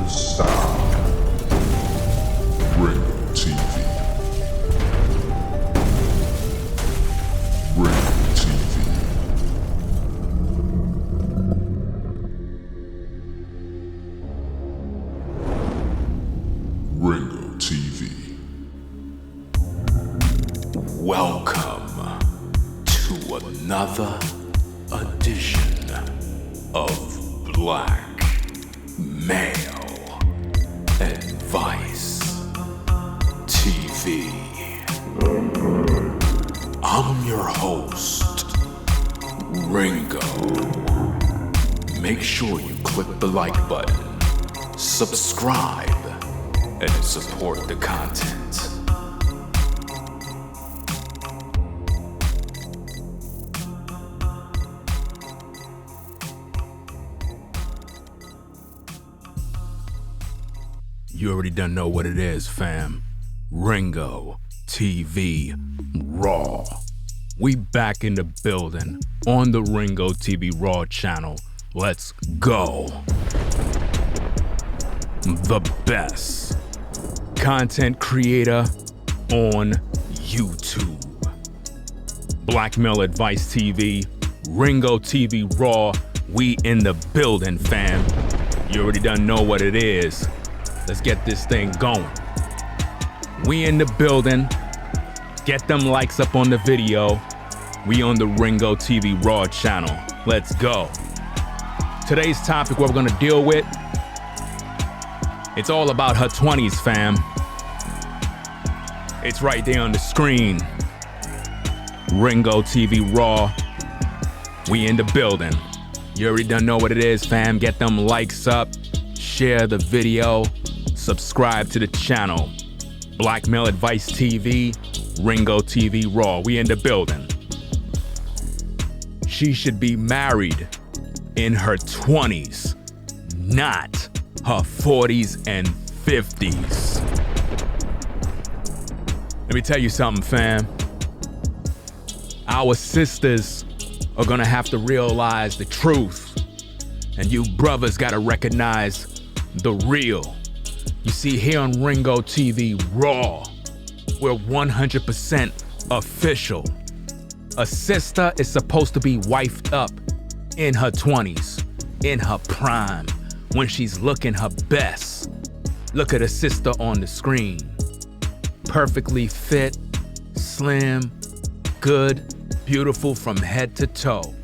sound. Ringo TV. Ringo TV. Ringo TV. Welcome to another edition of Black Male Advice TV. I'm your host, Ringo. Make sure you click the like button, subscribe, and support the content. You already done know what it is, fam. Ringo TV Raw. We back in the building on the Ringo TV Raw channel. Let's go. The best content creator on YouTube. Black Male Advice TV, Ringo TV Raw. We in the building, fam. You already done know what it is. Let's get this thing going. We in the building. Get them likes up on the video. We on the Ringo TV Raw channel. Let's go. Today's topic, what we're gonna deal with, it's all about her 20s, fam. It's right there on the screen. Ringo TV Raw. We in the building. You already done know what it is, fam. Get them likes up. Share the video. Subscribe to the channel. Black Male Advice TV, Ringo TV Raw. We in the building. She should be married in her 20s, not her 40s and 50s. Let me tell you something, fam. Our sisters are gonna have to realize the truth, and you brothers gotta recognize the real. You see, here on Ringo TV Raw, we're 100% official. A sister is supposed to be wifed up in her 20s, in her prime, when she's looking her best. Look at a sister on the screen. Perfectly fit, slim, good, beautiful from head to toe.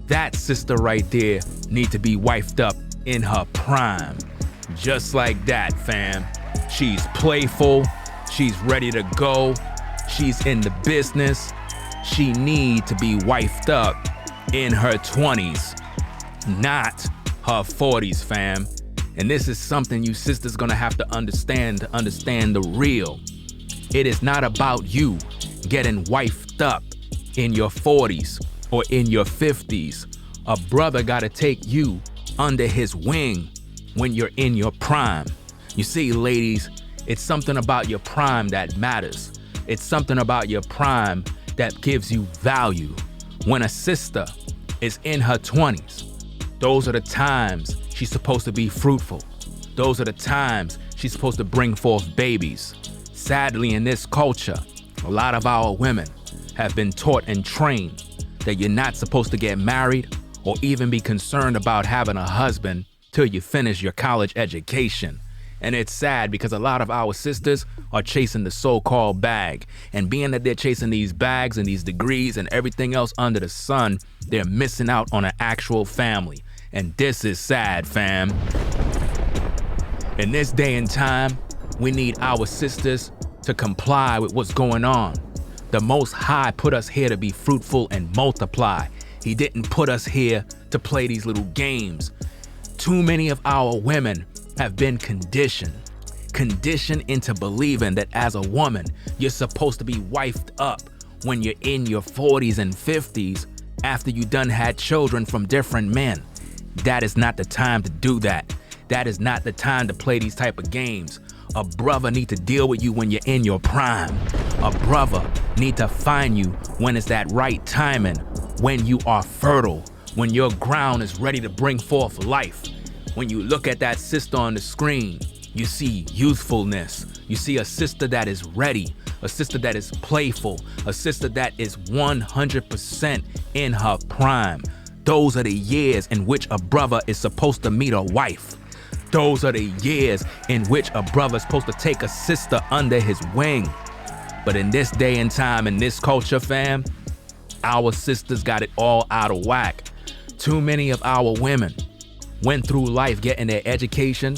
That sister right there need to be wifed up in her prime. Just like that, fam. She's playful, she's ready to go, she's in the business. She need to be wifed up in her 20s, not her 40s, fam. And this is something you sisters gonna have to understand the real. It is not about you getting wifed up in your 40s or in your 50s. A brother gotta take you under his wing when you're in your prime. You see, ladies, it's something about your prime that matters. It's something about your prime that gives you value. When a sister is in her 20s, those are the times she's supposed to be fruitful. Those are the times she's supposed to bring forth babies. Sadly, in this culture, a lot of our women have been taught and trained that you're not supposed to get married or even be concerned about having a husband till you finish your college education. And it's sad because a lot of our sisters are chasing the so-called bag. And being that they're chasing these bags and these degrees and everything else under the sun, they're missing out on an actual family. And this is sad, fam. In this day and time, we need our sisters to comply with what's going on. The Most High put us here to be fruitful and multiply. He didn't put us here to play these little games. Too many of our women have been conditioned into believing that as a woman, you're supposed to be wifed up when you're in your 40s and 50s after you done had children from different men. That is not the time to do that. That is not the time to play these type of games. A brother need to deal with you when you're in your prime. A brother need to find you when it's that right timing, when you are fertile, when your ground is ready to bring forth life. When you look at that sister on the screen, you see youthfulness. You see a sister that is ready, a sister that is playful, a sister that is 100% in her prime. Those are the years in which a brother is supposed to meet a wife. Those are the years in which a brother is supposed to take a sister under his wing. But in this day and time, in this culture, fam, our sisters got it all out of whack. Too many of our women went through life getting their education,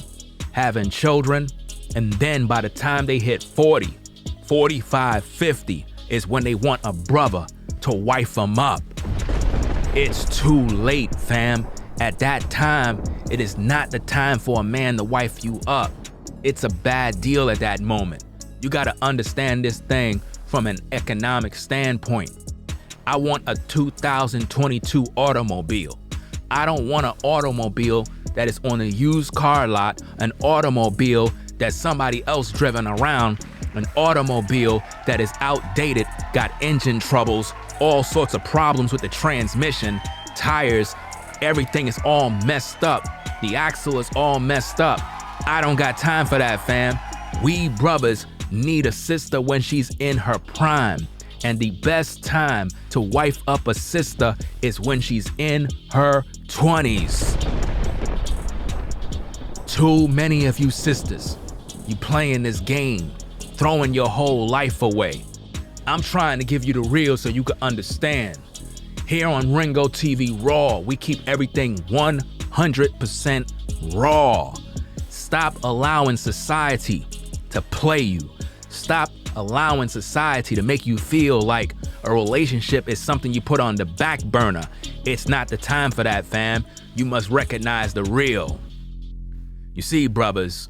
having children, and then by the time they hit 40, 45, 50 is when they want a brother to wife them up. It's too late, fam. At that time, it is not the time for a man to wife you up. It's a bad deal at that moment. You gotta understand this thing from an economic standpoint. I want a 2022 automobile. I don't want an automobile that is on a used car lot, an automobile that somebody else driven around, an automobile that is outdated, got engine troubles, all sorts of problems with the transmission, tires, everything is all messed up. The axle is all messed up. I don't got time for that, fam. We brothers need a sister when she's in her prime. And the best time to wife up a sister is when she's in her 20s. Too many of you sisters, you playing this game, throwing your whole life away. I'm trying to give you the real so you can understand. Here on Ringo TV Raw, we keep everything 100% raw. Stop allowing society to play you. Stop allowing society to make you feel like a relationship is something you put on the back burner. It's not the time for that, fam. You must recognize the real. You see, brothers,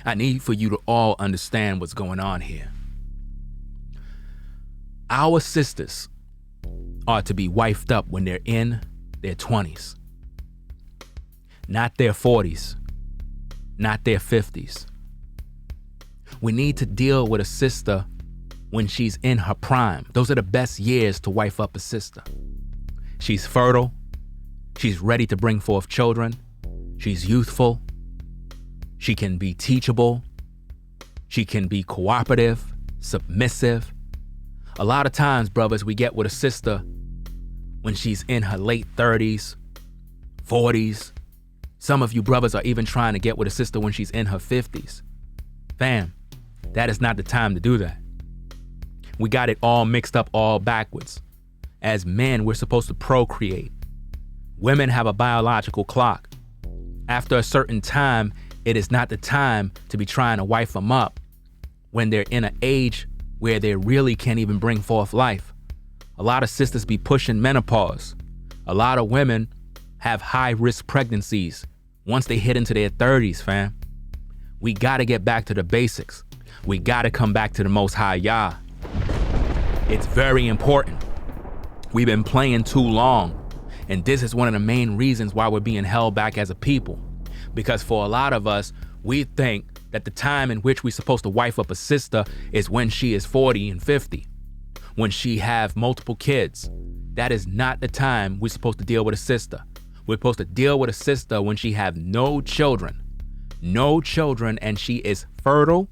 I need for you to all understand what's going on here. Our sisters are to be wifed up when they're in their 20s, not their 40s, not their 50s. We need to deal with a sister when she's in her prime. Those are the best years to wife up a sister. She's fertile. She's ready to bring forth children. She's youthful. She can be teachable. She can be cooperative, submissive. A lot of times, brothers, we get with a sister when she's in her late 30s, 40s. Some of you brothers are even trying to get with a sister when she's in her 50s. Fam, that is not the time to do that. We got it all mixed up, all backwards. As men, we're supposed to procreate. Women have a biological clock. After a certain time, it is not the time to be trying to wife them up when they're in an age where they really can't even bring forth life. A lot of sisters be pushing menopause. A lot of women have high-risk pregnancies once they hit into their 30s, fam. We gotta get back to the basics. We gotta come back to the Most High Yah. It's very important. We've been playing too long, and this is one of the main reasons why we're being held back as a people. Because for a lot of us, we think that the time in which we're supposed to wife up a sister is when she is 40 and 50, when she have multiple kids. That is not the time we're supposed to deal with a sister. We're supposed to deal with a sister when she have no children, and she is fertile,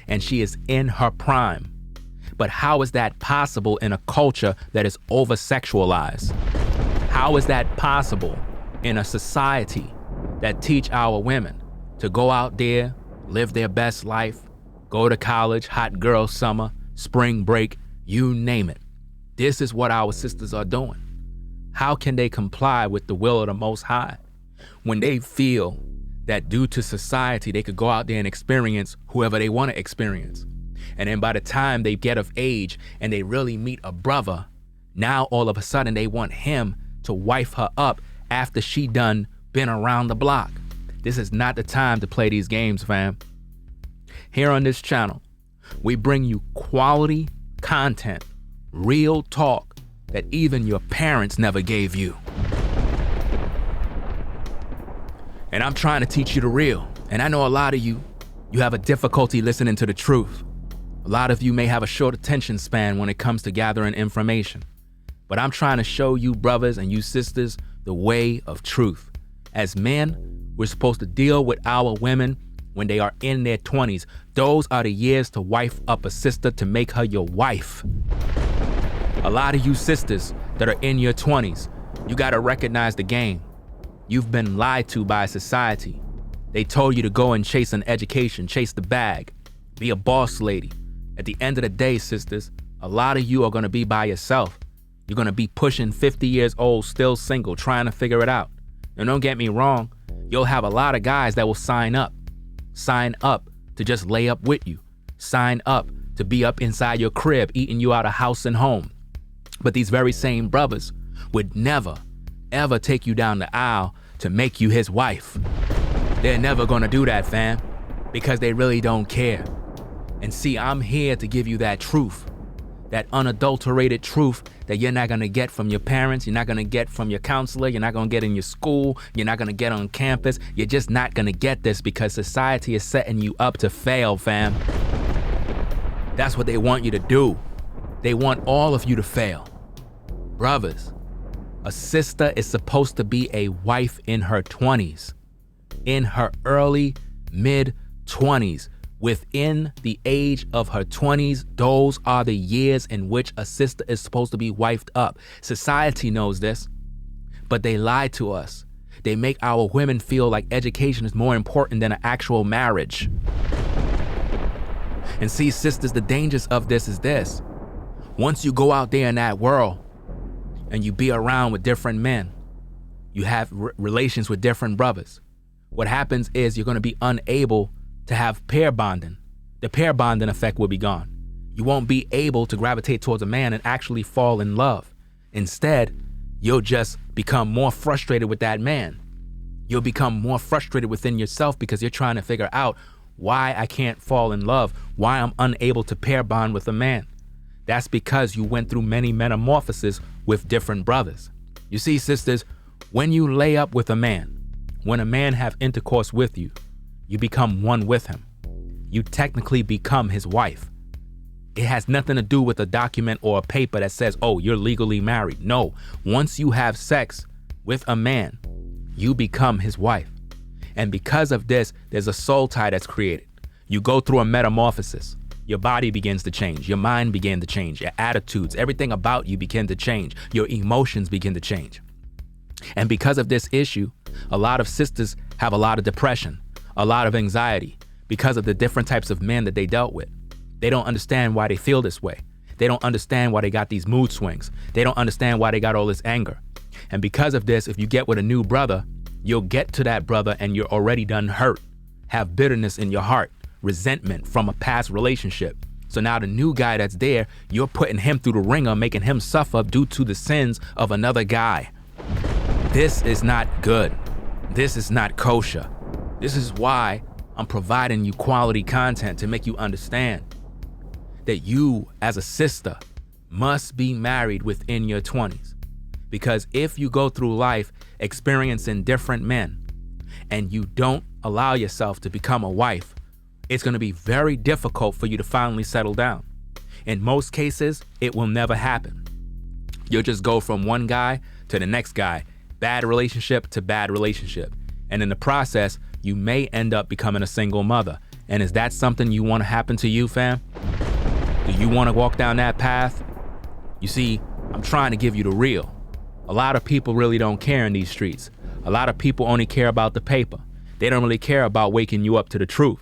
and she is in her prime. But how is that possible in a culture that is over-sexualized? How is that possible in a society that teach our women to go out there, live their best life, go to college, hot girl summer, spring break, you name it? This is what our sisters are doing. How can they comply with the will of the Most High when they feel that due to society, they could go out there and experience whoever they want to experience? And then by the time they get of age and they really meet a brother, now all of a sudden they want him to wife her up after she done been around the block. This is not the time to play these games, fam. Here on this channel, we bring you quality content, real talk that even your parents never gave you. And I'm trying to teach you the real. And I know a lot of you have a difficulty listening to the truth. A lot of you may have a short attention span when it comes to gathering information. But I'm trying to show you brothers and you sisters the way of truth. As men, We're supposed to deal with our women when they are in their 20s. Those are the years to wife up a sister, to make her your wife. A lot of you sisters that are in your 20s, you gotta recognize the game. You've been lied to by society. They told you to go and chase an education, chase the bag, be a boss lady. At the end of the day, sisters, a lot of you are gonna be by yourself. You're gonna be pushing 50 years old, still single, trying to figure it out. And don't get me wrong, you'll have a lot of guys that will sign up to just lay up with you, sign up to be up inside your crib, eating you out of house and home. But these very same brothers would never, ever take you down the aisle to make you his wife. They're never gonna do that, fam, because they really don't care. And see, I'm here to give you that truth, that unadulterated truth that you're not gonna get from your parents, you're not gonna get from your counselor, you're not gonna get in your school, you're not gonna get on campus. You're just not gonna get this because society is setting you up to fail, fam. That's what they want you to do. They want all of you to fail. Brothers, a sister is supposed to be a wife in her 20s, in her early, mid-20s. Within the age of her 20s, those are the years in which a sister is supposed to be wifed up. Society knows this, but they lie to us. They make our women feel like education is more important than an actual marriage. And see, sisters, the dangers of this is this. Once you go out there in that world and you be around with different men, you have relations with different brothers, what happens is you're going to be unable to have pair bonding. The pair bonding effect will be gone. You won't be able to gravitate towards a man and actually fall in love. Instead, you'll just become more frustrated with that man. You'll become more frustrated within yourself because you're trying to figure out why I can't fall in love, why I'm unable to pair bond with a man. That's because you went through many metamorphoses with different brothers. You see, sisters, when you lay up with a man, when a man have intercourse with you, you become one with him. You technically become his wife. It has nothing to do with a document or a paper that says, oh, you're legally married. No, once you have sex with a man, you become his wife. And because of this, there's a soul tie that's created. You go through a metamorphosis. Your body begins to change. Your mind begins to change. Your attitudes, everything about you begin to change. Your emotions begin to change. And because of this issue, a lot of sisters have a lot of depression, a lot of anxiety because of the different types of men that they dealt with. They don't understand why they feel this way. They don't understand why they got these mood swings. They don't understand why they got all this anger. And because of this, if you get with a new brother, you'll get to that brother and you're already done hurt, have bitterness in your heart, resentment from a past relationship. So now the new guy that's there, you're putting him through the ringer, making him suffer due to the sins of another guy. This is not good. This is not kosher. This is why I'm providing you quality content to make you understand that you, as a sister, must be married within your 20s. Because if you go through life experiencing different men and you don't allow yourself to become a wife, it's going to be very difficult for you to finally settle down. In most cases, it will never happen. You'll just go from one guy to the next guy, bad relationship to bad relationship. And in the process, you may end up becoming a single mother. And is that something you want to happen to you, fam? Do you want to walk down that path? You see, I'm trying to give you the real. A lot of people really don't care in these streets. A lot of people only care about the paper. They don't really care about waking you up to the truth.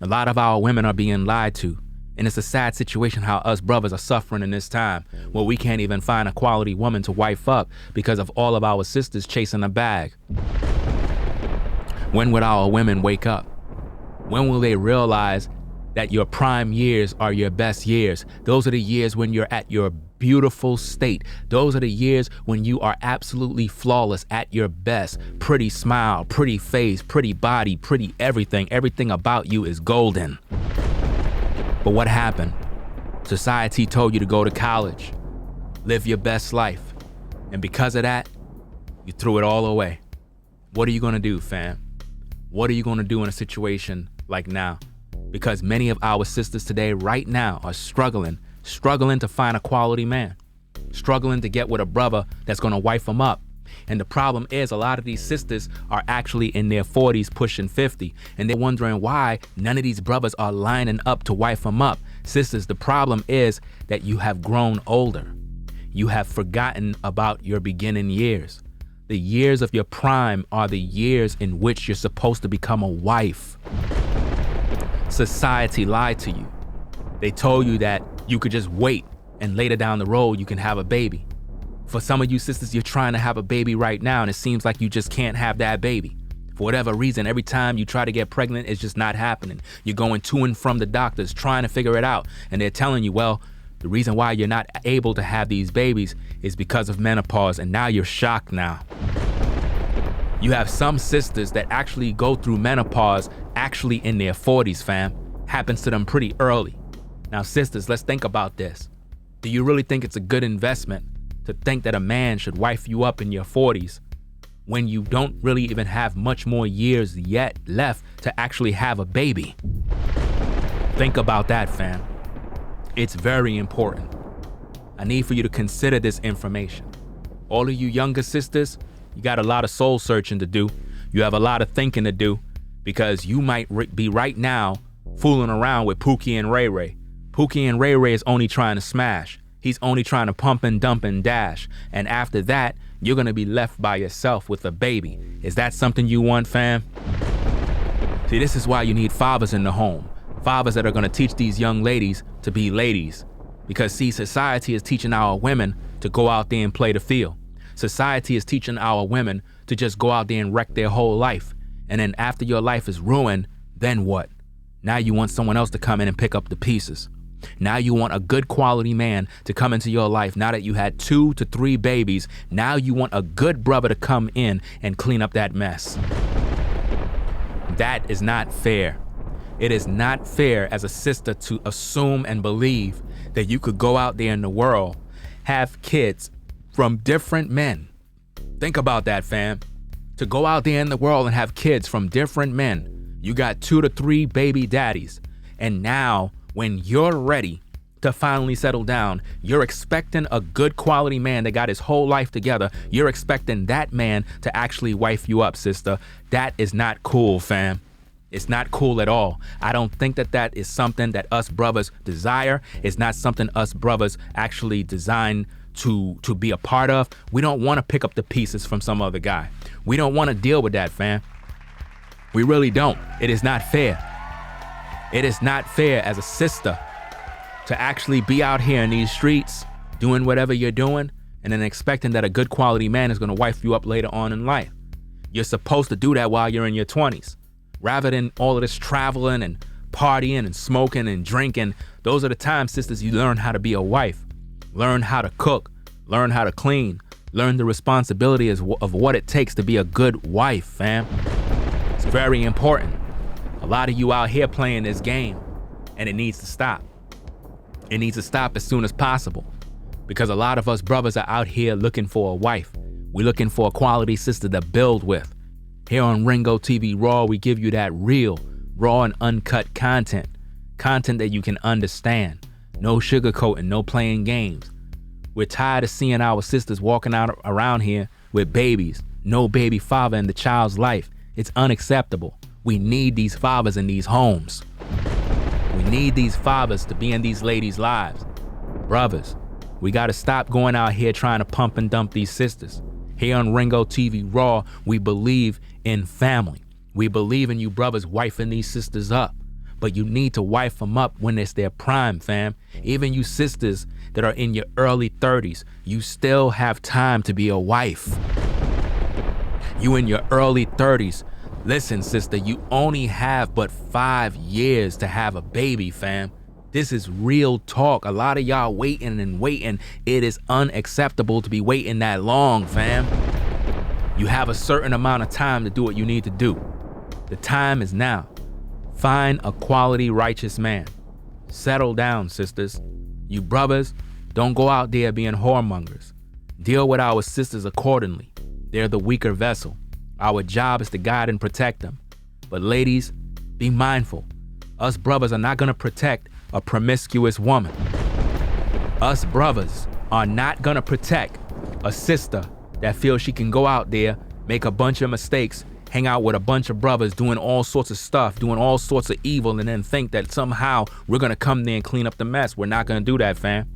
A lot of our women are being lied to. And it's a sad situation how us brothers are suffering in this time where we can't even find a quality woman to wife up because of all of our sisters chasing a bag. When will our women wake up? When will they realize that your prime years are your best years? Those are the years when you're at your beautiful state. Those are the years when you are absolutely flawless, at your best. Pretty smile, pretty face, pretty body, pretty everything. Everything about you is golden. But what happened? Society told you to go to college, live your best life. And because of that, you threw it all away. What are you gonna do, fam? What are you gonna do in a situation like now? Because many of our sisters today, right now, are struggling to find a quality man, struggling to get with a brother that's gonna wife them up. And the problem is a lot of these sisters are actually in their 40s pushing 50, and they're wondering why none of these brothers are lining up to wife them up. Sisters, the problem is that you have grown older. You have forgotten about your beginning years. The years of your prime are the years in which you're supposed to become a wife. Society lied to you. They told you that you could just wait and later down the road you can have a baby. For some of you sisters, you're trying to have a baby right now and it seems like you just can't have that baby. For whatever reason, every time you try to get pregnant, it's just not happening. You're going to and from the doctors trying to figure it out, and they're telling you, well, the reason why you're not able to have these babies is because of menopause, and now you're shocked now. You have some sisters that actually go through menopause actually in their 40s, fam. Happens to them pretty early. Now, sisters, let's think about this. Do you really think it's a good investment to think that a man should wife you up in your 40s when you don't really even have much more years yet left to actually have a baby? Think about that, fam. It's very important. I need for you to consider this information. All of you younger sisters, you got a lot of soul searching to do. You have a lot of thinking to do because you might be right now fooling around with Pookie and Ray Ray. Pookie and Ray Ray is only trying to smash. He's only trying to pump and dump and dash. And after that, you're gonna be left by yourself with a baby. Is that something you want, fam? See, this is why you need fathers in the home. Fathers that are gonna teach these young ladies to be ladies. Because see, society is teaching our women to go out there and play the field. Society is teaching our women to just go out there and wreck their whole life. And then after your life is ruined, then what? Now you want someone else to come in and pick up the pieces. Now you want a good quality man to come into your life. Now that you had 2 to 3 babies, now you want a good brother to come in and clean up that mess. That is not fair. It is not fair as a sister to assume and believe that you could go out there in the world, have kids from different men. Think about that, fam. To go out there in the world and have kids from different men. You got 2 to 3 baby daddies. And now, when you're ready to finally settle down, you're expecting a good quality man that got his whole life together. You're expecting that man to actually wife you up, sister. That is not cool, fam. It's not cool at all. I don't think that that is something that us brothers desire. It's not something us brothers actually designed to be a part of. We don't want to pick up the pieces from some other guy. We don't want to deal with that, fam. We really don't. It is not fair. It is not fair as a sister to actually be out here in these streets doing whatever you're doing and then expecting that a good quality man is going to wife you up later on in life. You're supposed to do that while you're in your 20s. Rather than all of this traveling and partying and smoking and drinking, those are the times, sisters, you learn how to be a wife. Learn how to cook. Learn how to clean. Learn the responsibility of what it takes to be a good wife, fam. It's very important. A lot of you out here playing this game, and it needs to stop. It needs to stop as soon as possible, because a lot of us brothers are out here looking for a wife. We're looking for a quality sister to build with. Here on Ringo TV Raw, we give you that real, raw and uncut content. Content that you can understand. No sugarcoating, no playing games. We're tired of seeing our sisters walking out around here with babies. No baby father in the child's life. It's unacceptable. We need these fathers in these homes. We need these fathers to be in these ladies' lives. Brothers, we gotta stop going out here trying to pump and dump these sisters. Here on Ringo TV Raw, we believe in family. We believe in you brothers wifing these sisters up. But you need to wife them up when it's their prime, fam. Even you sisters that are in your early 30s, you still have time to be a wife. You in your early 30s, listen, sister, you only have but 5 years to have a baby, fam. This is real talk. A lot of y'all waiting and waiting. It is unacceptable to be waiting that long, fam. You have a certain amount of time to do what you need to do. The time is now. Find a quality, righteous man. Settle down, sisters. You brothers, don't go out there being whoremongers. Deal with our sisters accordingly. They're the weaker vessel. Our job is to guide and protect them. But ladies, be mindful. Us brothers are not gonna protect a promiscuous woman. Us brothers are not gonna protect a sister that feels she can go out there, make a bunch of mistakes, hang out with a bunch of brothers doing all sorts of stuff, doing all sorts of evil, and then think that somehow we're gonna come there and clean up the mess. We're not gonna do that, fam.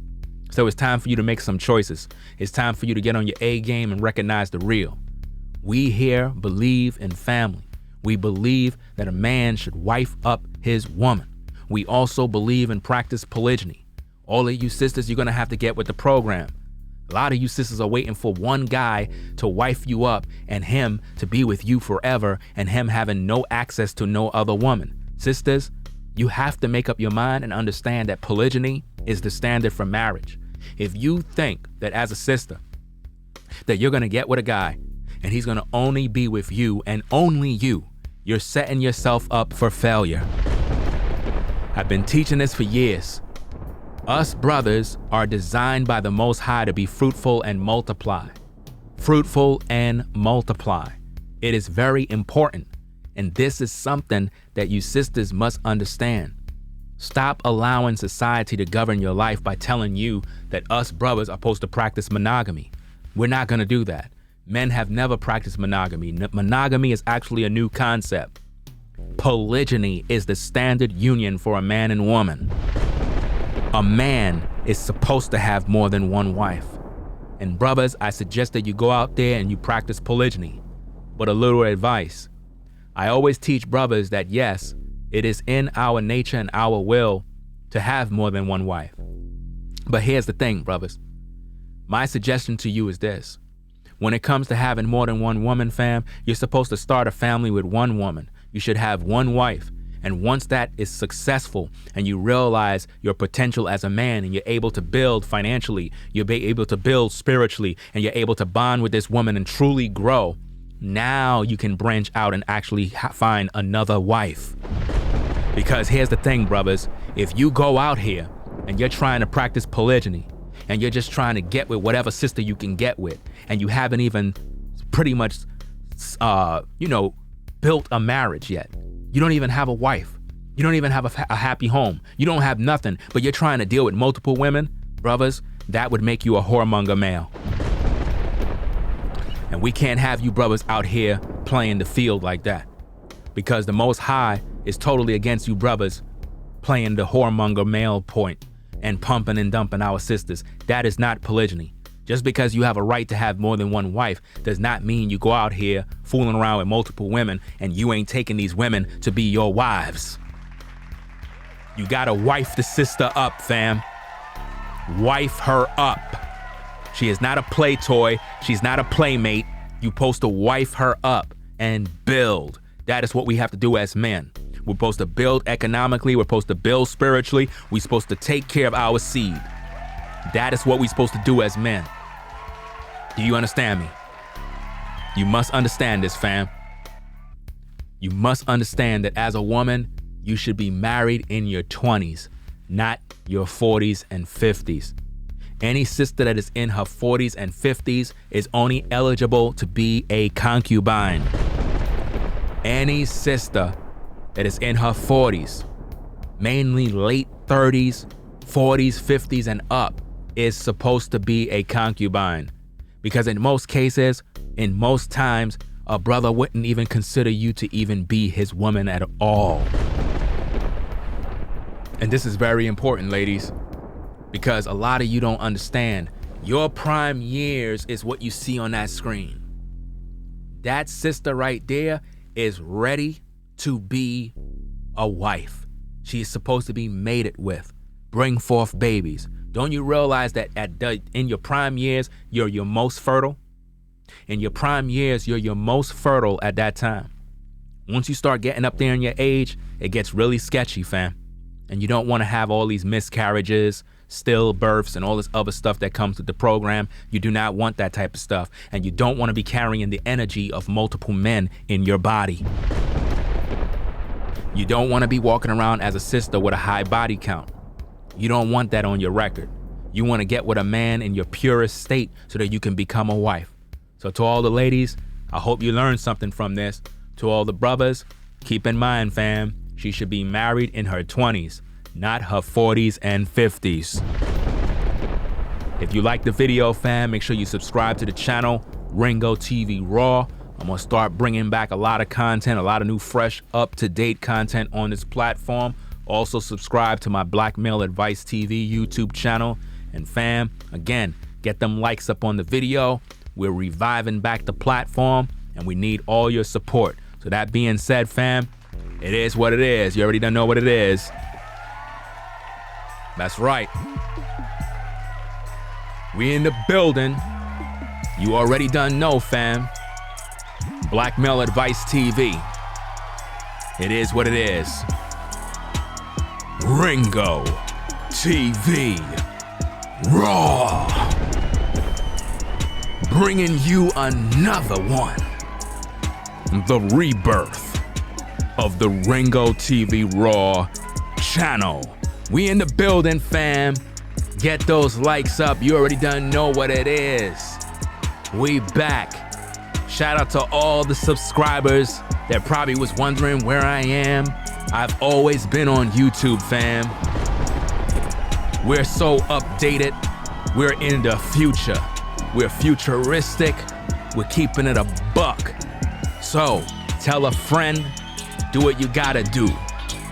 So it's time for you to make some choices. It's time for you to get on your A game and recognize the real. We here believe in family. We believe that a man should wife up his woman. We also believe and practice polygyny. All of you sisters, you're gonna have to get with the program. A lot of you sisters are waiting for one guy to wife you up and him to be with you forever and him having no access to no other woman. Sisters, you have to make up your mind and understand that polygyny is the standard for marriage. If you think that as a sister that you're gonna get with a guy and he's gonna only be with you and only you, you're setting yourself up for failure. I've been teaching this for years. Us brothers are designed by the Most High to be fruitful and multiply. Fruitful and multiply. It is very important. And this is something that you sisters must understand. Stop allowing society to govern your life by telling you that us brothers are supposed to practice monogamy. We're not gonna do that. Men have never practiced monogamy. Monogamy is actually a new concept. Polygyny is the standard union for a man and woman. A man is supposed to have more than one wife. And brothers, I suggest that you go out there and you practice polygyny. But a little advice. I always teach brothers that yes, it is in our nature and our will to have more than one wife. But here's the thing, brothers. My suggestion to you is this. When it comes to having more than one woman, fam, you're supposed to start a family with one woman. You should have one wife. And once that is successful and you realize your potential as a man and you're able to build financially, you're able to build spiritually, and you're able to bond with this woman and truly grow, now you can branch out and actually find another wife. Because here's the thing, brothers, if you go out here and you're trying to practice polygyny and you're just trying to get with whatever sister you can get with, and you haven't even pretty much, built a marriage yet. You don't even have a wife. You don't even have a happy home. You don't have nothing, but you're trying to deal with multiple women, brothers, that would make you a whoremonger male. And we can't have you brothers out here playing the field like that, because the Most High is totally against you brothers playing the whoremonger male point and pumping and dumping our sisters. That is not polygyny. Just because you have a right to have more than one wife does not mean you go out here fooling around with multiple women and you ain't taking these women to be your wives. You gotta wife the sister up, fam. Wife her up. She is not a play toy. She's not a playmate. You're supposed to wife her up and build. That is what we have to do as men. We're supposed to build economically. We're supposed to build spiritually. We're supposed to take care of our seed. That is what we're supposed to do as men. Do you understand me? You must understand this, fam. You must understand that as a woman, you should be married in your 20s, not your 40s and 50s. Any sister that is in her 40s and 50s is only eligible to be a concubine. Any sister that is in her 40s, mainly late 30s, 40s, 50s, and up, is supposed to be a concubine. Because in most cases, in most times, a brother wouldn't even consider you to even be his woman at all. And this is very important, ladies, because a lot of you don't understand. Your prime years is what you see on that screen. That sister right there is ready to be a wife. She is supposed to be mated with, bring forth babies. Don't you realize that in your prime years, you're your most fertile? In your prime years, you're your most fertile at that time. Once you start getting up there in your age, it gets really sketchy, fam. And you don't want to have all these miscarriages, stillbirths, and all this other stuff that comes with the program. You do not want that type of stuff. And you don't want to be carrying the energy of multiple men in your body. You don't want to be walking around as a sister with a high body count. You don't want that on your record. You want to get with a man in your purest state so that you can become a wife. So to all the ladies, I hope you learned something from this. To all the brothers, keep in mind, fam, she should be married in her 20s, not her 40s and 50s. If you like the video, fam, make sure you subscribe to the channel, Ringo TV Raw. I'm gonna start bringing back a lot of content, a lot of new, fresh, up-to-date content on this platform. Also subscribe to my Black Male Advice TV YouTube channel. And fam, again, get them likes up on the video. We're reviving back the platform and we need all your support. So that being said, fam, it is what it is. You already done know what it is. That's right. We in the building. You already done know, fam. Black Male Advice TV. It is what it is. Ringo TV Raw. Bringing you another one. The rebirth of the Ringo TV Raw channel. We in the building, fam. Get those likes up. You already done know what it is. We back. Shout out to all the subscribers that probably was wondering where I am. I've always been on YouTube, fam. We're so updated. We're in the future. We're futuristic. We're keeping it a buck. So, tell a friend, do what you gotta do.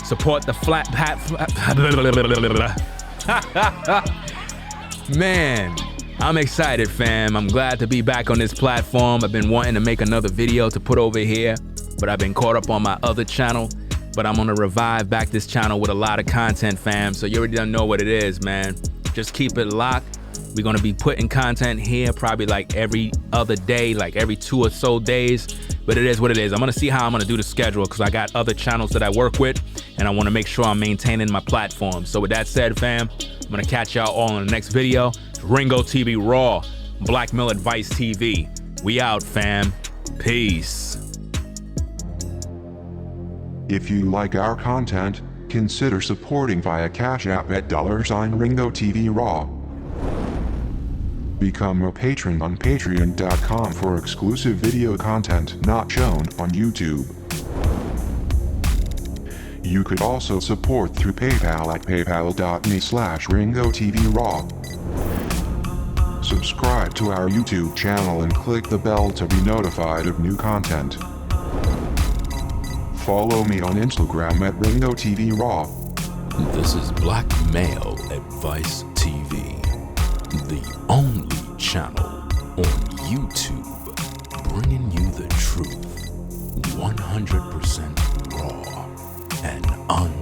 Support the flat pat. Man, I'm excited, fam. I'm glad to be back on this platform. I've been wanting to make another video to put over here, but I've been caught up on my other channel. But I'm gonna revive back this channel with a lot of content, fam. So you already don't know what it is, man. Just keep it locked. We're gonna be putting content here probably like every other day, like every 2 or so days. But it is what it is. I'm gonna see how I'm gonna do the schedule because I got other channels that I work with and I wanna make sure I'm maintaining my platform. So with that said, fam, I'm gonna catch y'all all in the next video. Ringo TV Raw, Black Male Advice TV. We out, fam. Peace. If you like our content, consider supporting via Cash App at $Ringo TV Raw. Become a patron on patreon.com for exclusive video content not shown on YouTube. You could also support through PayPal at paypal.me/Ringo TV Raw. Subscribe to our YouTube channel and click the bell to be notified of new content. Follow me on Instagram at Ringo TV Raw. This is Black Male Advice TV, the only channel on YouTube bringing you the truth 100% raw and uncut.